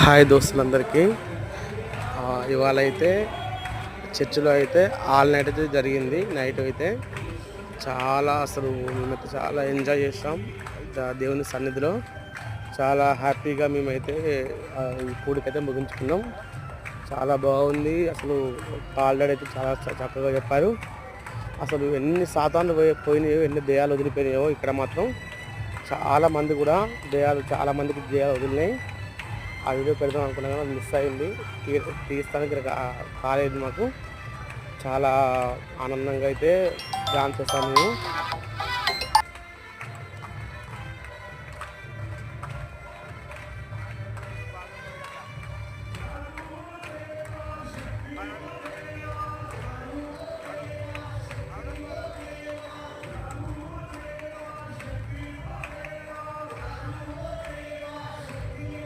Hi దోస్తులందరికీ. ఇవాళ అయితే చర్చిలో అయితే ఆల్ నైట్ అయితే జరిగింది. నైట్ అయితే చాలా అసలు మేమైతే చాలా ఎంజాయ్ చేసాం. దేవుని సన్నిధిలో చాలా హ్యాపీగా మేమైతే ఈ కూడికైతే ముగించుకున్నాం. చాలా బాగుంది. అసలు ఆల్రెడీ అయితే చాలా చక్కగా చెప్పారు. అసలు ఎన్ని సాతాన్లు పోయినాయో, ఎన్ని దెయ్యాలు వదిలిపోయినాయో ఇక్కడ మాత్రం చాలామంది కూడా చాలామందికి దెయ్యాలు వదిలినాయి. ఆ వీడియో పెడదాం అనుకున్నా కానీ మిస్ అయింది. తీస్తానికి కాలేదు. మాకు చాలా ఆనందంగా అయితే డాన్స్ చేస్తాను నేను.